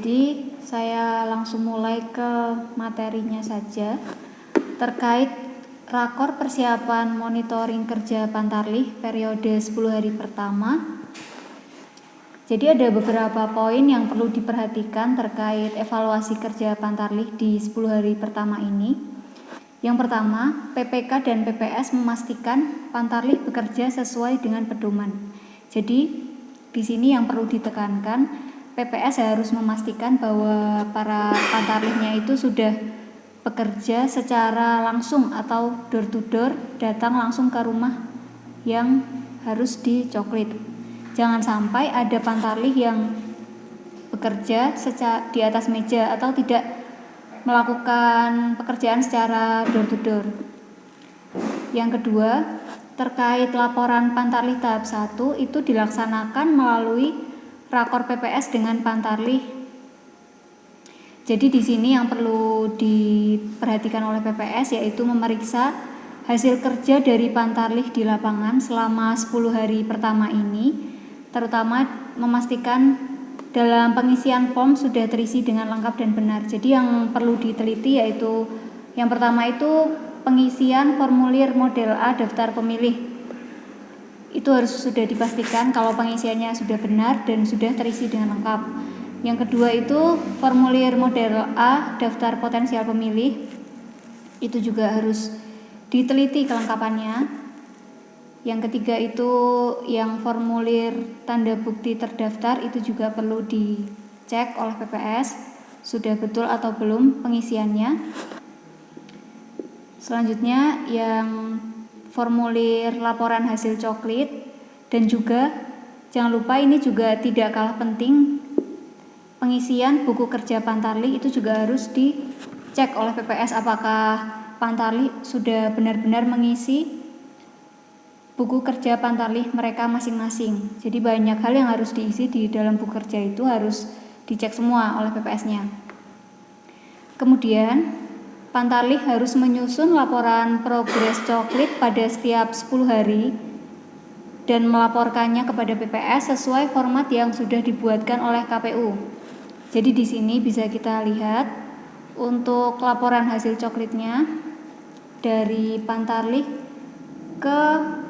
Jadi saya langsung mulai ke materinya saja terkait rakor persiapan monitoring kerja Pantarlih periode 10 hari pertama. Jadi ada beberapa poin yang perlu diperhatikan terkait evaluasi kerja Pantarlih di 10 hari pertama ini. Yang pertama, PPK dan PPS memastikan Pantarlih bekerja sesuai dengan pedoman. Jadi di sini yang perlu ditekankan, PPS harus memastikan bahwa para Pantarlihnya itu sudah bekerja secara langsung atau door to door, datang langsung ke rumah yang harus dicoklit. Jangan sampai ada Pantarlih yang bekerja di atas meja atau tidak melakukan pekerjaan secara door to door. Yang kedua, terkait laporan Pantarlih tahap 1 itu dilaksanakan melalui rakor PPS dengan Pantarlih. Jadi di sini yang perlu diperhatikan oleh PPS yaitu memeriksa hasil kerja dari Pantarlih di lapangan selama 10 hari pertama ini, terutama memastikan dalam pengisian form sudah terisi dengan lengkap dan benar. Jadi yang perlu diteliti yaitu yang pertama itu pengisian formulir model A daftar pemilih. Itu harus sudah dipastikan kalau pengisiannya sudah benar dan sudah terisi dengan lengkap. Yang kedua itu formulir model A daftar potensial pemilih. Itu juga harus diteliti kelengkapannya. Yang ketiga itu yang formulir tanda bukti terdaftar, itu juga perlu dicek oleh PPS sudah betul atau belum pengisiannya. Selanjutnya yang formulir laporan hasil coklit, dan juga jangan lupa ini juga tidak kalah penting, pengisian buku kerja Pantarlih itu juga harus dicek oleh PPS apakah Pantarlih sudah benar-benar mengisi buku kerja Pantarlih mereka masing-masing. Jadi banyak hal yang harus diisi di dalam buku kerja itu harus dicek semua oleh PPS-nya. Kemudian Pantarlih harus menyusun laporan progres coklit pada setiap 10 hari dan melaporkannya kepada PPS sesuai format yang sudah dibuatkan oleh KPU. Jadi di sini bisa kita lihat untuk laporan hasil coklitnya dari Pantarlih ke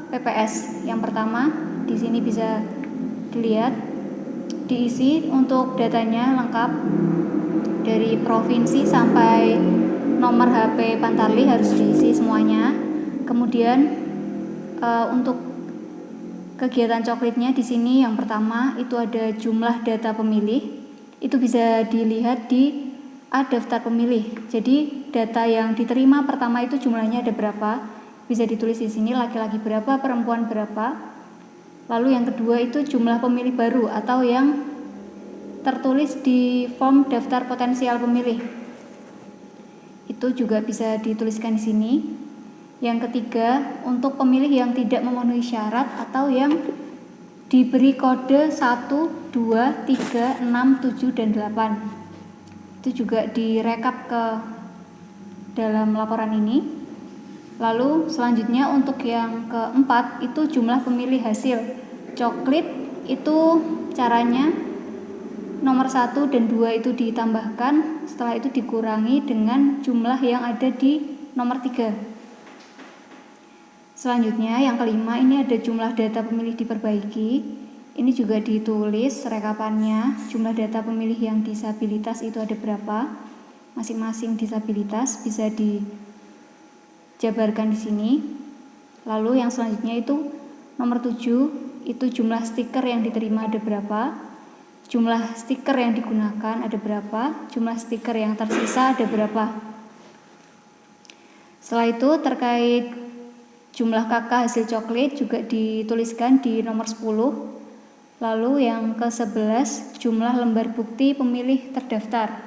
PPS. Yang pertama di sini bisa dilihat diisi untuk datanya lengkap dari provinsi sampai nomor HP Pantarlih harus diisi semuanya. Kemudian untuk kegiatan coklitnya di sini yang pertama itu ada jumlah data pemilih. Itu bisa dilihat di A daftar pemilih. Jadi data yang diterima pertama itu jumlahnya ada berapa? Bisa ditulis di sini laki-laki berapa, perempuan berapa. Lalu yang kedua itu jumlah pemilih baru atau yang tertulis di form daftar potensial pemilih. Itu juga bisa dituliskan di sini. Yang ketiga, untuk pemilih yang tidak memenuhi syarat atau yang diberi kode 1, 2, 3, 6, 7, dan 8. Itu juga direkap ke dalam laporan ini. Lalu selanjutnya untuk yang keempat itu jumlah pemilih hasil coklit. Itu caranya nomor 1 dan 2 itu ditambahkan, setelah itu dikurangi dengan jumlah yang ada di nomor 3. Selanjutnya yang kelima ini ada jumlah data pemilih diperbaiki. Ini juga ditulis rekapannya, jumlah data pemilih yang disabilitas itu ada berapa. Masing-masing disabilitas bisa dijabarkan di sini. Lalu yang selanjutnya itu nomor 7 itu jumlah stiker yang diterima ada berapa. Jumlah stiker yang digunakan ada berapa, jumlah stiker yang tersisa ada berapa. Setelah itu terkait jumlah KK hasil coklit juga dituliskan di nomor 10. Lalu yang ke-11 jumlah lembar bukti pemilih terdaftar.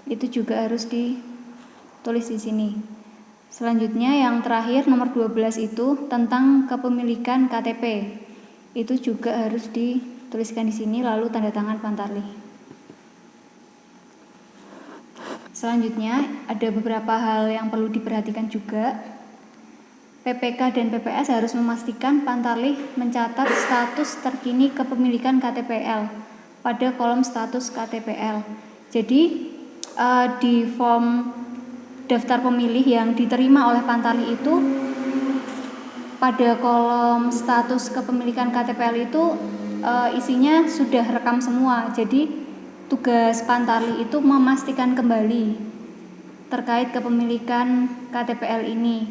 Itu juga harus ditulis di sini. Selanjutnya yang terakhir nomor 12 itu tentang kepemilikan KTP. Itu juga harus dituliskan di sini lalu tanda tangan Pantarlih. Selanjutnya ada beberapa hal yang perlu diperhatikan juga. PPK dan PPS harus memastikan Pantarlih mencatat status terkini kepemilikan KTPL pada kolom status KTPL. Jadi di form daftar pemilih yang diterima oleh Pantarlih itu pada kolom status kepemilikan KTPL itu isinya sudah rekam semua. Jadi tugas Pantarlih itu memastikan kembali terkait kepemilikan KTPL ini,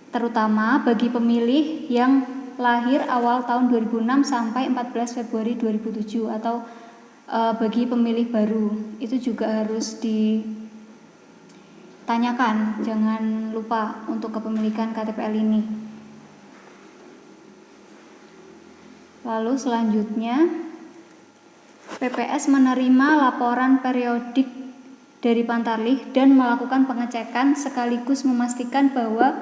terutama bagi pemilih yang lahir awal tahun 2006 sampai 14 Februari 2007 atau bagi pemilih baru itu juga harus ditanyakan, jangan lupa untuk kepemilikan KTPL ini. Lalu selanjutnya PPS menerima laporan periodik dari Pantarlih dan melakukan pengecekan sekaligus memastikan bahwa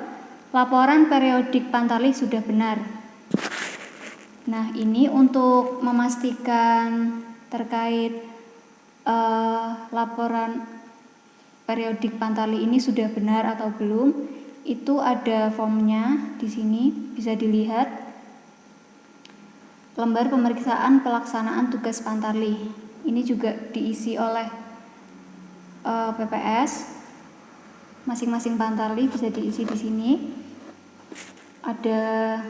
laporan periodik Pantarlih sudah benar. Nah, ini untuk memastikan terkait laporan periodik Pantarlih ini sudah benar atau belum, itu ada formnya di sini, bisa dilihat. Lembar pemeriksaan pelaksanaan tugas Pantarlih. Ini juga diisi oleh PPS. Masing-masing Pantarlih bisa diisi di sini. Ada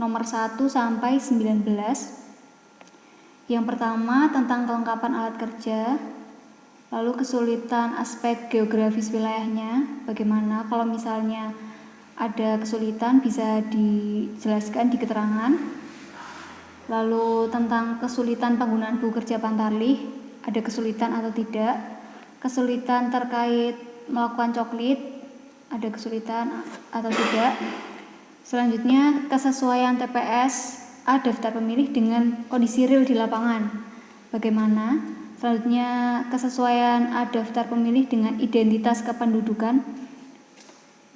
nomor 1 sampai 19. Yang pertama tentang kelengkapan alat kerja, lalu kesulitan aspek geografis wilayahnya, bagaimana kalau misalnya ada kesulitan bisa dijelaskan di keterangan. Lalu tentang kesulitan penggunaan buku kerja Pantarlih, ada kesulitan atau tidak. Kesulitan terkait melakukan coklit, ada kesulitan atau tidak. Selanjutnya kesesuaian TPS A daftar pemilih dengan kondisi real di lapangan, bagaimana. Selanjutnya kesesuaian A daftar pemilih dengan identitas kependudukan.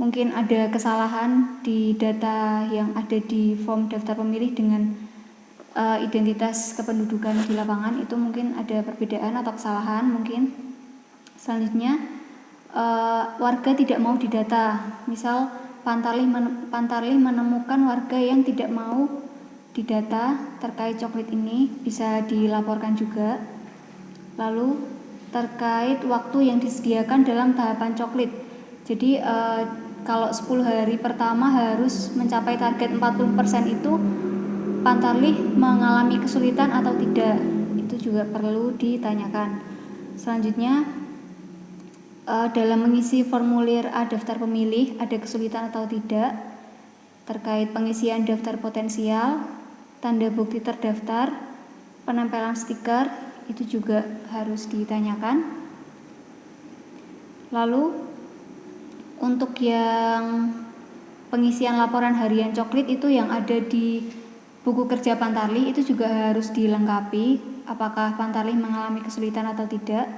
Mungkin ada kesalahan di data yang ada di form daftar pemilih dengan identitas kependudukan di lapangan, itu mungkin ada perbedaan atau kesalahan mungkin. Selanjutnya warga tidak mau didata, misal Pantarlih menemukan warga yang tidak mau didata terkait coklit ini, bisa dilaporkan juga. Lalu terkait waktu yang disediakan dalam tahapan coklit, jadi kalau 10 hari pertama harus mencapai target 40% itu Pantarlih mengalami kesulitan atau tidak, itu juga perlu ditanyakan. Selanjutnya dalam mengisi formulir A daftar pemilih ada kesulitan atau tidak terkait pengisian daftar potensial, tanda bukti terdaftar, penempelan stiker, itu juga harus ditanyakan. Lalu untuk yang pengisian laporan harian coklit itu yang ada di buku kerja Pantarlih itu juga harus dilengkapi apakah Pantarlih mengalami kesulitan atau tidak.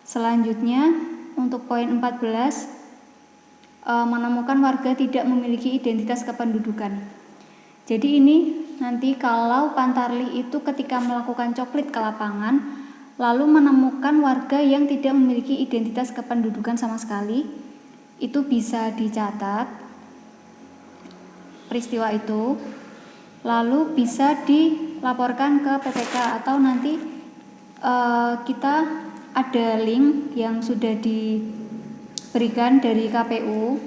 Selanjutnya untuk poin 14, menemukan warga tidak memiliki identitas kependudukan. Jadi ini nanti kalau Pantarlih itu ketika melakukan coklit ke lapangan lalu menemukan warga yang tidak memiliki identitas kependudukan sama sekali, itu bisa dicatat peristiwa itu, lalu bisa dilaporkan ke PPK atau nanti kita ada link yang sudah diberikan dari KPU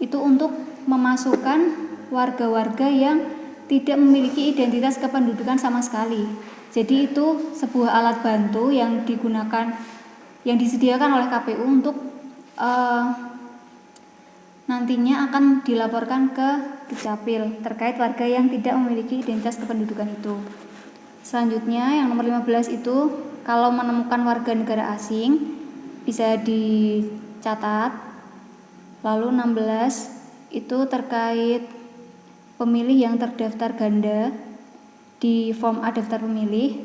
itu untuk memasukkan warga-warga yang tidak memiliki identitas kependudukan sama sekali. Jadi itu sebuah alat bantu yang digunakan, yang disediakan oleh KPU untuk nantinya akan dilaporkan ke Dukcapil terkait warga yang tidak memiliki identitas kependudukan itu. Selanjutnya yang nomor 15 itu kalau menemukan warga negara asing bisa dicatat. Lalu 16 itu terkait pemilih yang terdaftar ganda di form A daftar pemilih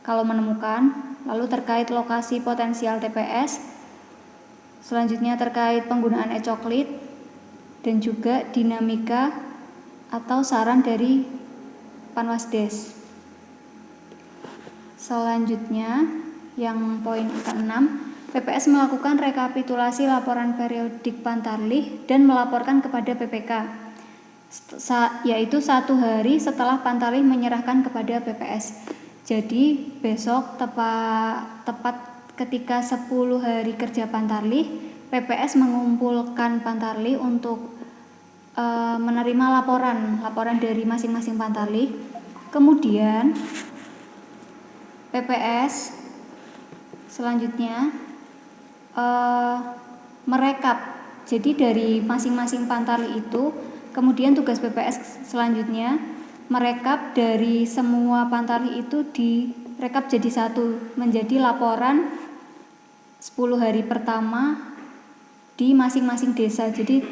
kalau menemukan. Lalu terkait lokasi potensial TPS. Selanjutnya terkait penggunaan e-coklit dan juga dinamika atau saran dari Panwasdes. Selanjutnya yang poin ke-6, PPS melakukan rekapitulasi laporan periodik Pantarlih dan melaporkan kepada PPK, yaitu 1 hari setelah Pantarlih menyerahkan kepada PPS. Jadi besok tepat ketika 10 hari kerja Pantarlih, PPS mengumpulkan Pantarlih untuk menerima laporan dari masing-masing Pantarlih. Kemudian PPS selanjutnya merekap. Jadi dari masing-masing Pantarlih itu, kemudian tugas PPS selanjutnya merekap dari semua Pantarlih itu, direkap jadi satu, menjadi laporan 10 hari pertama di masing-masing desa. Jadi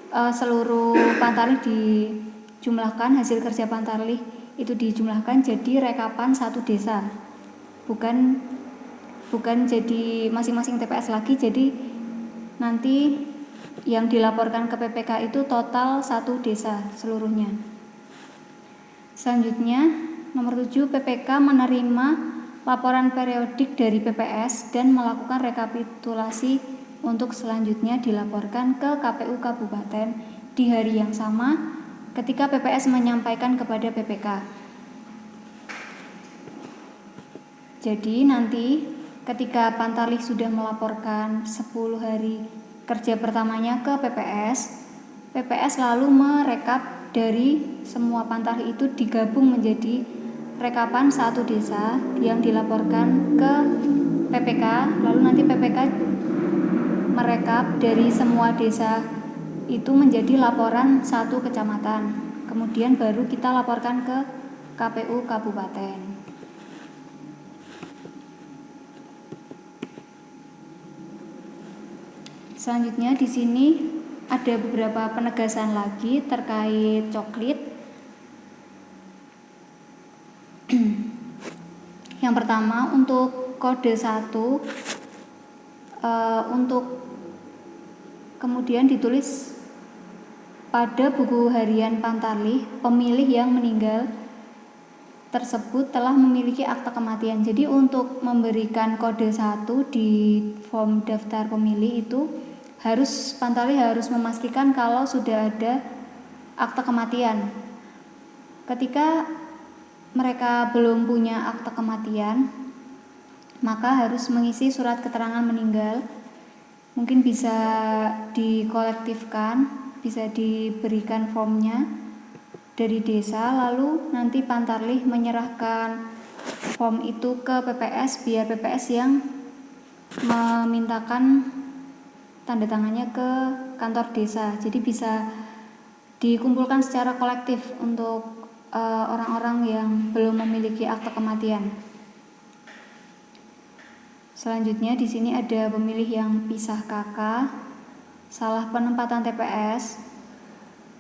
seluruh Pantarlih dijumlahkan, hasil kerja Pantarlih itu dijumlahkan jadi rekapan satu desa, bukan jadi masing-masing TPS lagi. Jadi nanti yang dilaporkan ke PPK itu total satu desa seluruhnya. Selanjutnya nomor 7, PPK menerima laporan periodik dari PPS dan melakukan rekapitulasi untuk selanjutnya dilaporkan ke KPU Kabupaten di hari yang sama ketika PPS menyampaikan kepada PPK. Jadi nanti ketika Pantarlih sudah melaporkan 10 hari kerja pertamanya ke PPS lalu merekap dari semua Pantarlih itu, digabung menjadi rekapan satu desa yang dilaporkan ke PPK. Lalu nanti PPK merekap dari semua desa itu menjadi laporan satu kecamatan. Kemudian baru kita laporkan ke KPU Kabupaten. Selanjutnya di sini ada beberapa penegasan lagi terkait coklit. Yang pertama, untuk kode 1 untuk kemudian ditulis pada buku harian Pantarlih, pemilih yang meninggal tersebut telah memiliki akta kematian. Jadi untuk memberikan kode 1 di form daftar pemilih itu Pantarlih harus memastikan kalau sudah ada akta kematian. Ketika mereka belum punya akta kematian, maka harus mengisi surat keterangan meninggal. Mungkin bisa dikolektifkan, bisa diberikan formnya dari desa, lalu nanti Pantarlih menyerahkan form itu ke PPS biar PPS yang memintakan tanda tangannya ke kantor desa. Jadi bisa dikumpulkan secara kolektif untuk orang-orang yang belum memiliki akta kematian. Selanjutnya di sini ada pemilih yang pisah KK, salah penempatan TPS.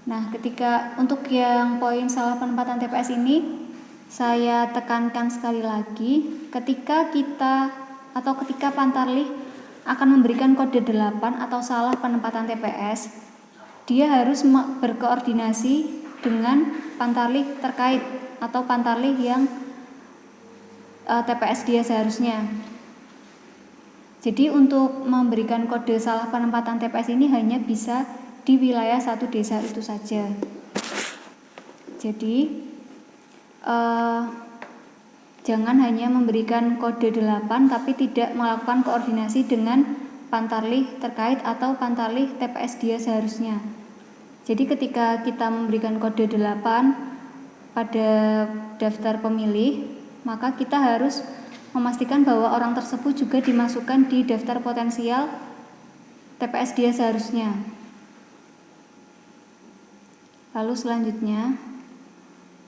Nah, ketika untuk yang poin salah penempatan TPS ini saya tekankan sekali lagi, ketika Pantarlih akan memberikan kode 8 atau salah penempatan TPS, dia harus berkoordinasi dengan Pantarlih terkait atau Pantarlih yang TPS dia seharusnya. Jadi untuk memberikan kode salah penempatan TPS ini hanya bisa di wilayah satu desa itu saja. Jadi jangan hanya memberikan kode 8 tapi tidak melakukan koordinasi dengan Pantarlih terkait atau Pantarlih TPS dia seharusnya. Jadi ketika kita memberikan kode 8 pada daftar pemilih, maka kita harus memastikan bahwa orang tersebut juga dimasukkan di daftar potensial TPS dia seharusnya. Lalu selanjutnya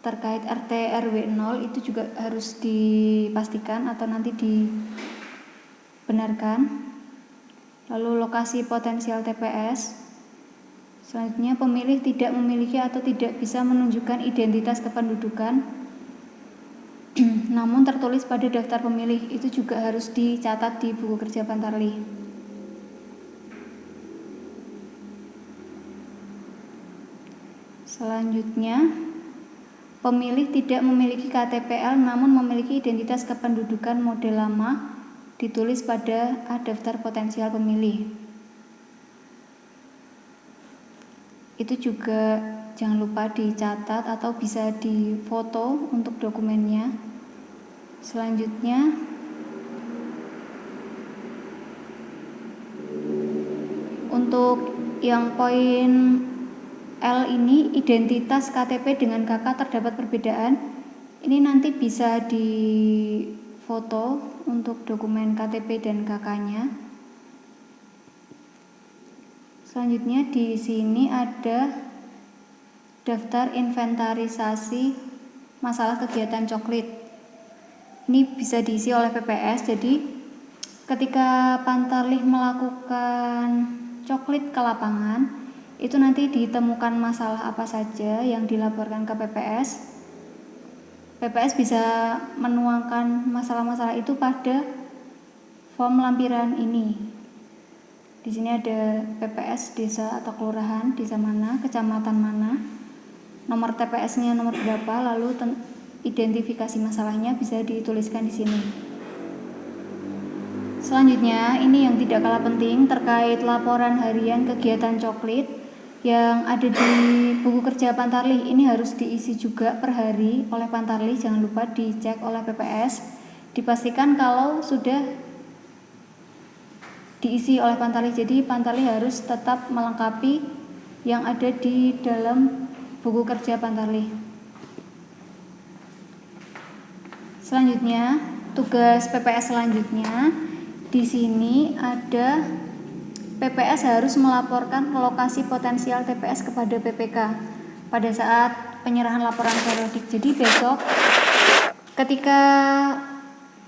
terkait RT RW 0 itu juga harus dipastikan atau nanti dibenarkan. Lalu lokasi potensial TPS. Selanjutnya pemilih tidak memiliki atau tidak bisa menunjukkan identitas kependudukan namun tertulis pada daftar pemilih, itu juga harus dicatat di buku kerja Pantarlih. Selanjutnya pemilih tidak memiliki KTPL namun memiliki identitas kependudukan model lama, ditulis pada daftar potensial pemilih. Itu juga jangan lupa dicatat atau bisa difoto untuk dokumennya. Selanjutnya untuk yang poin L ini, identitas KTP dengan KK terdapat perbedaan. Ini nanti bisa difoto untuk dokumen KTP dan KK-nya. Selanjutnya di sini ada daftar inventarisasi masalah kegiatan coklit. Ini bisa diisi oleh PPS. Jadi ketika Pantarlih melakukan coklit ke lapangan, itu nanti ditemukan masalah apa saja yang dilaporkan ke PPS. PPS bisa menuangkan masalah-masalah itu pada form lampiran ini. Di sini ada PPS desa atau kelurahan, desa mana, kecamatan mana, nomor TPS-nya nomor berapa, lalu identifikasi masalahnya bisa dituliskan di sini. Selanjutnya, ini yang tidak kalah penting terkait laporan harian kegiatan coklit yang ada di buku kerja Pantarlih. Ini harus diisi juga per hari oleh Pantarlih, jangan lupa dicek oleh PPS. Dipastikan kalau sudah diisi oleh Pantarlih. Jadi Pantarlih harus tetap melengkapi yang ada di dalam buku kerja Pantarlih. Selanjutnya, tugas PPS selanjutnya di sini ada PPS harus melaporkan lokasi potensial TPS kepada PPK pada saat penyerahan laporan periodik. Jadi besok ketika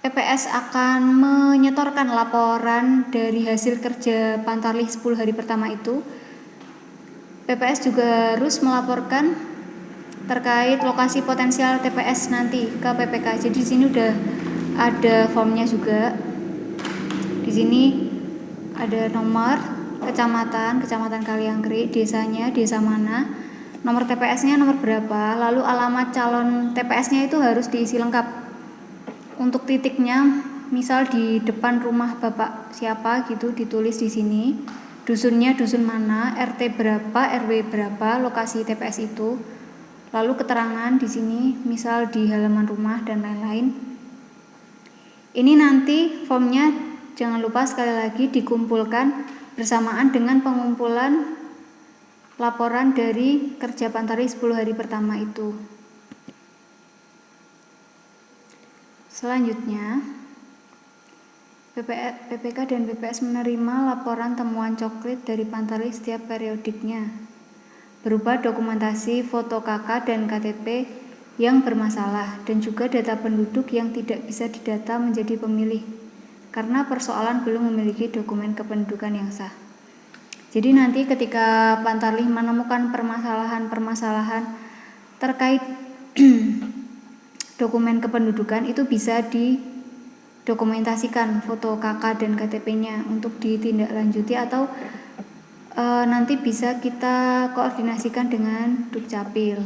PPS akan menyetorkan laporan dari hasil kerja Pantarlih 10 hari pertama itu, PPS juga harus melaporkan terkait lokasi potensial TPS nanti ke PPK. Jadi di sini udah ada formnya juga. Di sini ada nomor kecamatan Kaliangkri, desanya desa mana, nomor TPS-nya nomor berapa, lalu alamat calon TPS-nya itu harus diisi lengkap. Untuk titiknya, misal di depan rumah Bapak siapa gitu ditulis di sini. Dusunnya dusun mana, RT berapa, RW berapa, lokasi TPS itu. Lalu keterangan di sini, misal di halaman rumah dan lain-lain. Ini nanti formnya jangan lupa sekali lagi dikumpulkan bersamaan dengan pengumpulan laporan dari kerja Pantarlih 10 hari pertama itu. Selanjutnya, PPK dan PPS menerima laporan temuan coklit dari Pantarlih setiap periodiknya berupa dokumentasi foto KK dan KTP yang bermasalah dan juga data penduduk yang tidak bisa didata menjadi pemilih karena persoalan belum memiliki dokumen kependudukan yang sah. Jadi nanti ketika Pantarlih menemukan permasalahan-permasalahan terkait dokumen kependudukan itu bisa didokumentasikan foto KK dan KTP-nya untuk ditindaklanjuti atau nanti bisa kita koordinasikan dengan Dukcapil.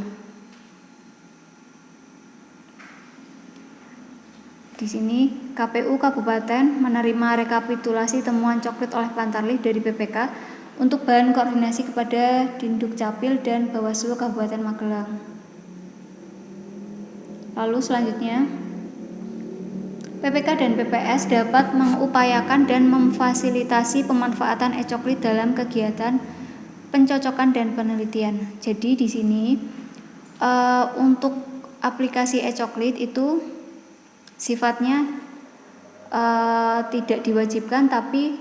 Di sini KPU Kabupaten menerima rekapitulasi temuan coklit oleh Pantarlih dari PPK untuk bahan koordinasi kepada Dindukcapil dan Bawaslu Kabupaten Magelang. Lalu selanjutnya, PPK dan PPS dapat mengupayakan dan memfasilitasi pemanfaatan e-coklit dalam kegiatan pencocokan dan penelitian. Jadi di sini untuk aplikasi e-coklit itu sifatnya tidak diwajibkan, tapi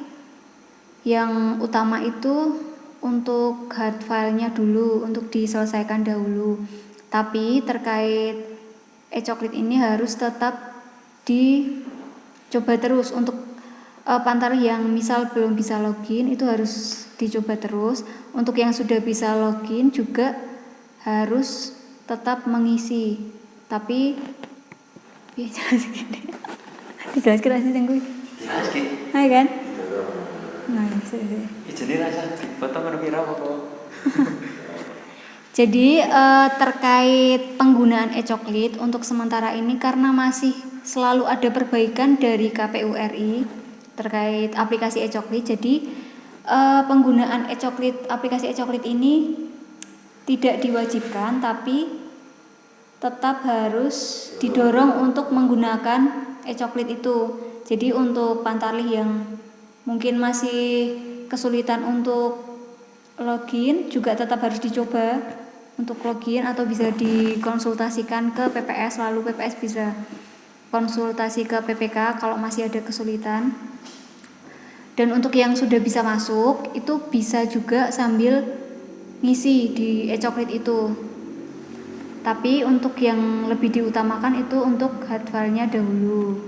yang utama itu untuk hard filenya dulu, untuk diselesaikan dahulu. Tapi terkait e-coklit ini harus tetap dicoba terus. Untuk Pantarlih yang misal belum bisa login itu harus dicoba terus. Untuk yang sudah bisa login juga harus tetap mengisi. Tapi dijelaskan aja tengku. Hai kan? Nah, jadi rasa foto menepira apa? Jadi terkait penggunaan e-coklit untuk sementara ini karena masih selalu ada perbaikan dari KPU RI terkait aplikasi e-coklit. Jadi penggunaan aplikasi e-coklit ini tidak diwajibkan, tapi tetap harus didorong untuk menggunakan e-coklit itu. Jadi untuk Pantarlih yang mungkin masih kesulitan untuk login juga tetap harus dicoba untuk login, atau bisa dikonsultasikan ke PPS, lalu PPS bisa konsultasi ke PPK kalau masih ada kesulitan. Dan untuk yang sudah bisa masuk itu bisa juga sambil ngisi di e-coklit itu. Tapi untuk yang lebih diutamakan itu untuk hard file-nya dahulu.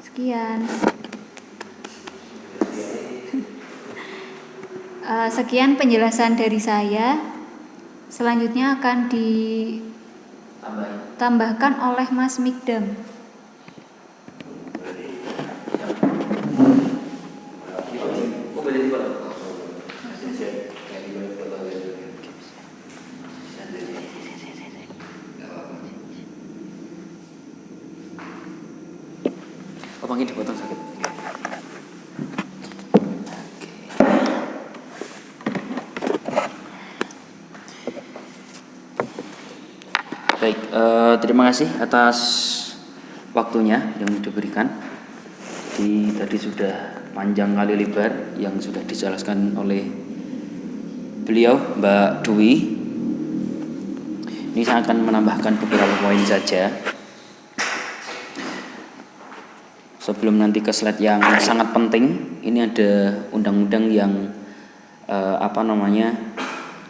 Sekian. Sekian penjelasan dari saya. Selanjutnya akan ditambahkan oleh Mas Mikdam. Panggil dipotong sakit. Baik, terima kasih atas waktunya yang diberikan. Tadi sudah panjang kali lebar yang sudah dijelaskan oleh beliau, Mbak Dwi. Ini saya akan menambahkan beberapa poin saja. Sebelum nanti ke slide yang sangat penting, ini ada undang-undang yang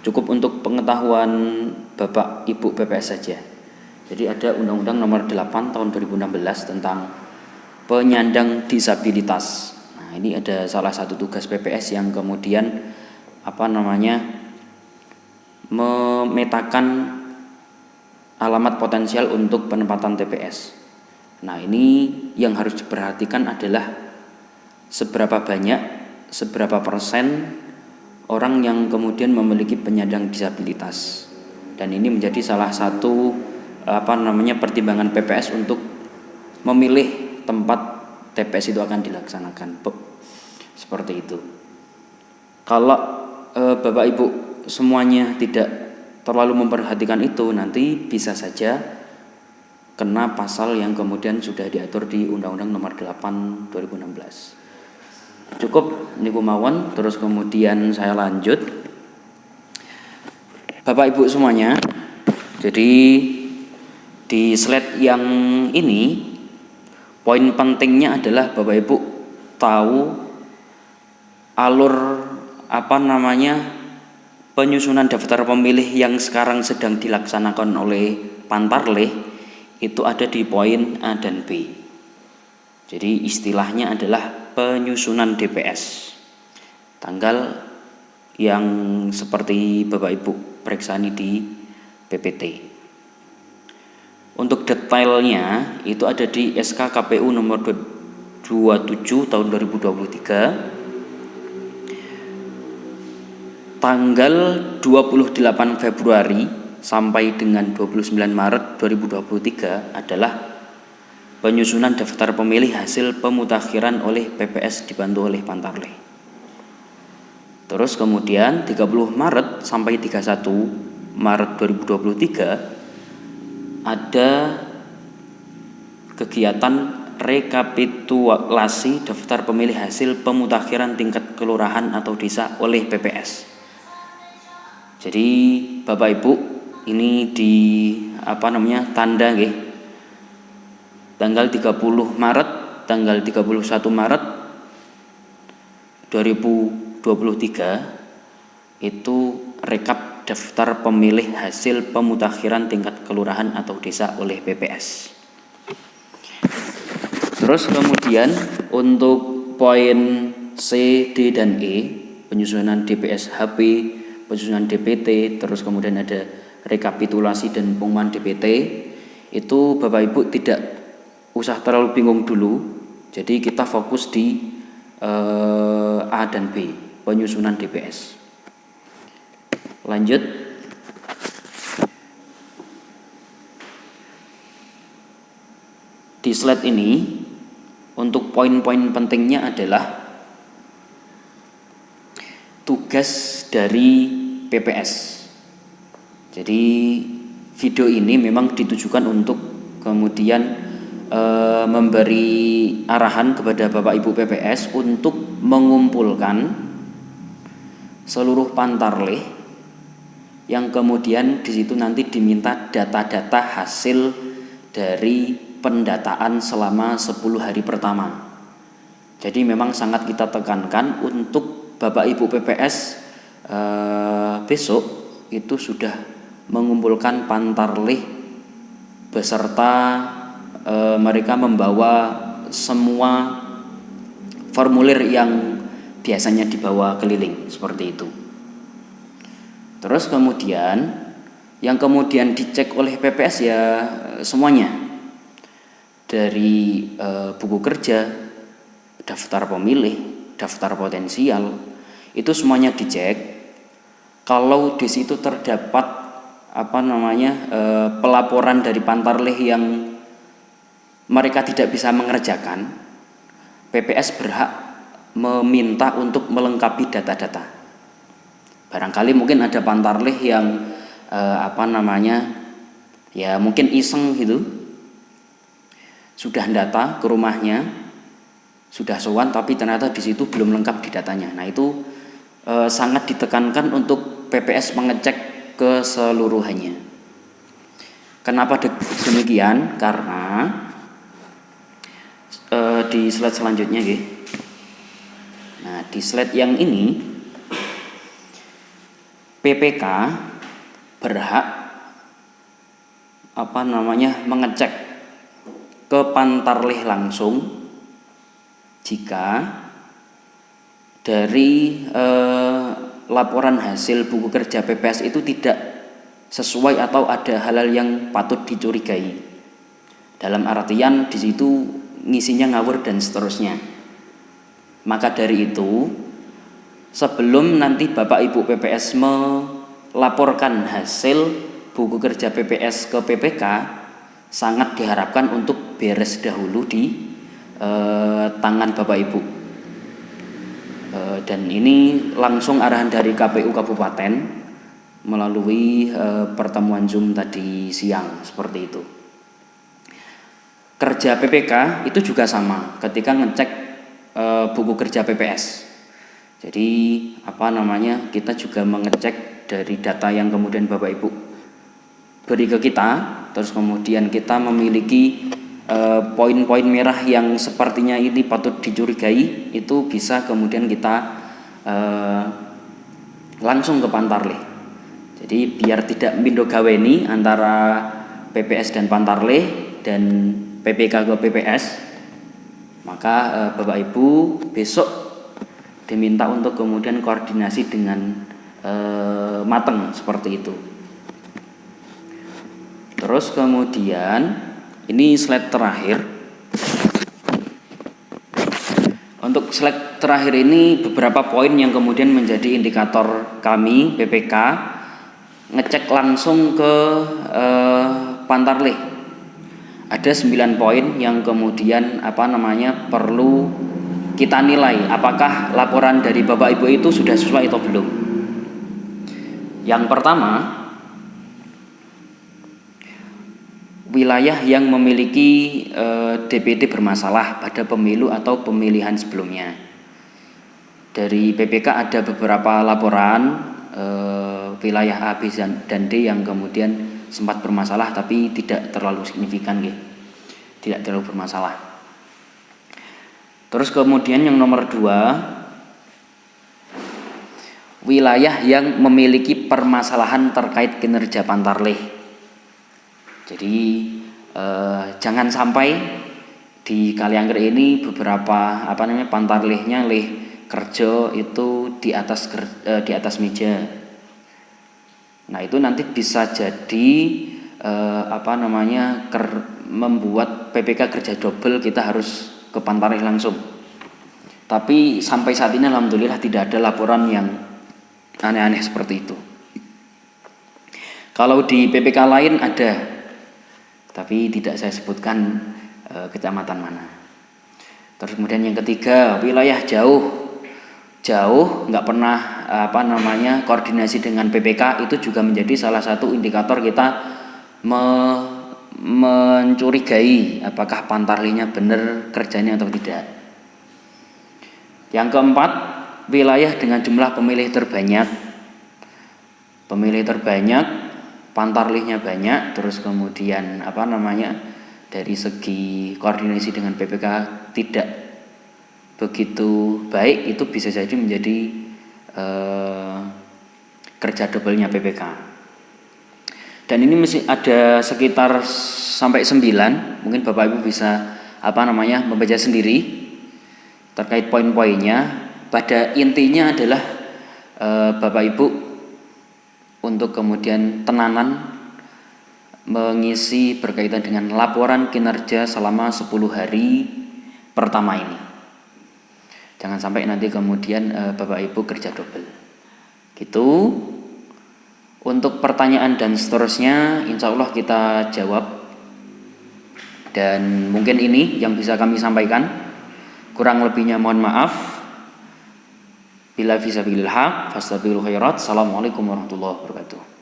cukup untuk pengetahuan Bapak Ibu PPS saja. Jadi ada Undang-Undang Nomor 8 Tahun 2016 tentang penyandang disabilitas. Nah, ini ada salah satu tugas PPS yang kemudian memetakan alamat potensial untuk penempatan TPS. Nah, ini yang harus diperhatikan adalah seberapa persen orang yang kemudian memiliki penyandang disabilitas. Dan ini menjadi salah satu pertimbangan PPS untuk memilih tempat TPS itu akan dilaksanakan. Seperti itu. Kalau Bapak Ibu semuanya tidak terlalu memperhatikan itu, nanti bisa saja kena pasal yang kemudian sudah diatur di Undang-Undang Nomor 8 2016. Cukup niku mawon, terus kemudian saya lanjut. Bapak Ibu semuanya, jadi di slide yang ini poin pentingnya adalah Bapak Ibu tahu alur penyusunan daftar pemilih yang sekarang sedang dilaksanakan oleh Pantarlih. Itu ada di poin A dan B. Jadi istilahnya adalah penyusunan DPS. Tanggal yang seperti Bapak Ibu periksani di PPT. Untuk detailnya itu ada di SK KPU nomor 27 tahun 2023. Tanggal 28 Februari sampai dengan 29 Maret 2023 adalah penyusunan daftar pemilih hasil pemutakhiran oleh PPS dibantu oleh Pantarlih. Terus kemudian 30 Maret sampai 31 Maret 2023 ada kegiatan rekapitulasi daftar pemilih hasil pemutakhiran tingkat kelurahan atau desa oleh PPS. Jadi Bapak Ibu ini di tanda nggih. Tanggal 30 Maret, tanggal 31 Maret 2023 itu rekap daftar pemilih hasil pemutakhiran tingkat kelurahan atau desa oleh PPS. Terus kemudian untuk poin C, D dan E, penyusunan DPS HP, penyusunan DPT, terus kemudian ada rekapitulasi dan pengumuman DPT, itu Bapak Ibu tidak usah terlalu bingung dulu. Jadi kita fokus di A dan B, penyusunan DPS. Lanjut. Di slide ini untuk poin-poin pentingnya adalah tugas tugas dari PPS. Jadi video ini memang ditujukan untuk kemudian memberi arahan kepada Bapak Ibu PPS untuk mengumpulkan seluruh pantarlih yang kemudian di situ nanti diminta data-data hasil dari pendataan selama 10 hari pertama. Jadi memang sangat kita tekankan untuk Bapak Ibu PPS besok itu sudah mengumpulkan pantarlih beserta mereka membawa semua formulir yang biasanya dibawa keliling seperti itu. Terus kemudian yang kemudian dicek oleh PPS ya semuanya, dari buku kerja, daftar pemilih, daftar potensial, itu semuanya dicek. Kalau di situ terdapat pelaporan dari pantarlih yang mereka tidak bisa mengerjakan, PPS berhak meminta untuk melengkapi data-data. Barangkali mungkin ada pantarlih yang ya mungkin iseng gitu, sudah data ke rumahnya, sudah sowan tapi ternyata di situ belum lengkap di datanya. Nah itu sangat ditekankan untuk PPS mengecek keseluruhannya. Kenapa demikian? Karena di slide selanjutnya, nah di slide yang ini PPK berhak mengecek ke pantarlih langsung jika dari laporan hasil buku kerja PPS itu tidak sesuai atau ada hal-hal yang patut dicurigai. Dalam artian di situ ngisinya ngawur dan seterusnya. Maka dari itu, sebelum nanti Bapak Ibu PPS melaporkan hasil buku kerja PPS ke PPK, sangat diharapkan untuk beres dahulu di tangan Bapak Ibu. Dan ini langsung arahan dari KPU Kabupaten melalui pertemuan Zoom tadi siang, seperti itu. Kerja PPK itu juga sama ketika ngecek buku kerja PPS. Jadi kita juga mengecek dari data yang kemudian Bapak Ibu beri ke kita, terus kemudian kita memiliki poin-poin merah yang sepertinya ini patut dicurigai, itu bisa kemudian kita langsung ke pantarlih. Jadi biar tidak mindogaweni antara PPS dan pantarlih dan PPK ke PPS, maka Bapak Ibu besok diminta untuk kemudian koordinasi dengan matang seperti itu. Terus kemudian ini slide terakhir. Untuk slide terakhir ini beberapa poin yang kemudian menjadi indikator kami PPK ngecek langsung ke pantarlih. Ada 9 poin yang kemudian perlu kita nilai apakah laporan dari Bapak Ibu itu sudah sesuai atau belum. Yang pertama, wilayah yang memiliki DPT bermasalah pada pemilu atau pemilihan sebelumnya. Dari PPK ada beberapa laporan wilayah A, B, dan D yang kemudian sempat bermasalah tapi tidak terlalu signifikan, tidak terlalu bermasalah. Terus kemudian yang nomor 2, wilayah yang memiliki permasalahan terkait kinerja pantarlih. Jadi jangan sampai di Kaliangger ini beberapa pantarlihnya kerja itu di atas meja. Nah itu nanti bisa jadi membuat PPK kerja double, kita harus ke pantarlih langsung. Tapi sampai saat ini alhamdulillah tidak ada laporan yang aneh-aneh seperti itu. Kalau di PPK lain ada, tapi tidak saya sebutkan kecamatan mana. Terus kemudian yang ketiga, wilayah jauh nggak pernah koordinasi dengan PPK itu juga menjadi salah satu indikator kita mencurigai apakah Pantarlihnya benar kerjanya atau tidak. Yang keempat, wilayah dengan jumlah pemilih terbanyak. Pemilih terbanyak, Pantarlihnya banyak, terus kemudian dari segi koordinasi dengan PPK tidak begitu baik, itu bisa jadi menjadi kerja double-nya PPK. Dan ini masih ada sekitar sampai 9, mungkin Bapak Ibu bisa membaca sendiri terkait poin-poinnya. Pada intinya adalah Bapak Ibu untuk kemudian tenanan mengisi berkaitan dengan laporan kinerja selama 10 hari pertama ini. Jangan sampai nanti kemudian Bapak Ibu kerja double. Gitu. Untuk pertanyaan dan seterusnya insya Allah kita jawab. Dan mungkin ini yang bisa kami sampaikan. Kurang lebihnya mohon maaf. Bila fisabilil haq fastabiqul khairat. Assalamualaikum warahmatullahi wabarakatuh.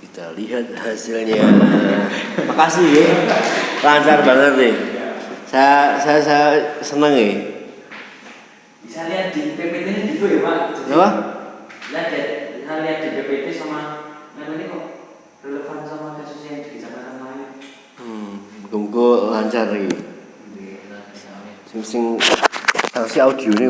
Kita lihat hasilnya. Makasih ya, lancar banget nih. Saya senang ya. Bisa lihat di PPT gitu ya Pak. Apa? Bisa lihat di PPT sama ini kok relevan sama kasus yang di kecamatan lain. Muga-muga lancar iki. Sing audio nih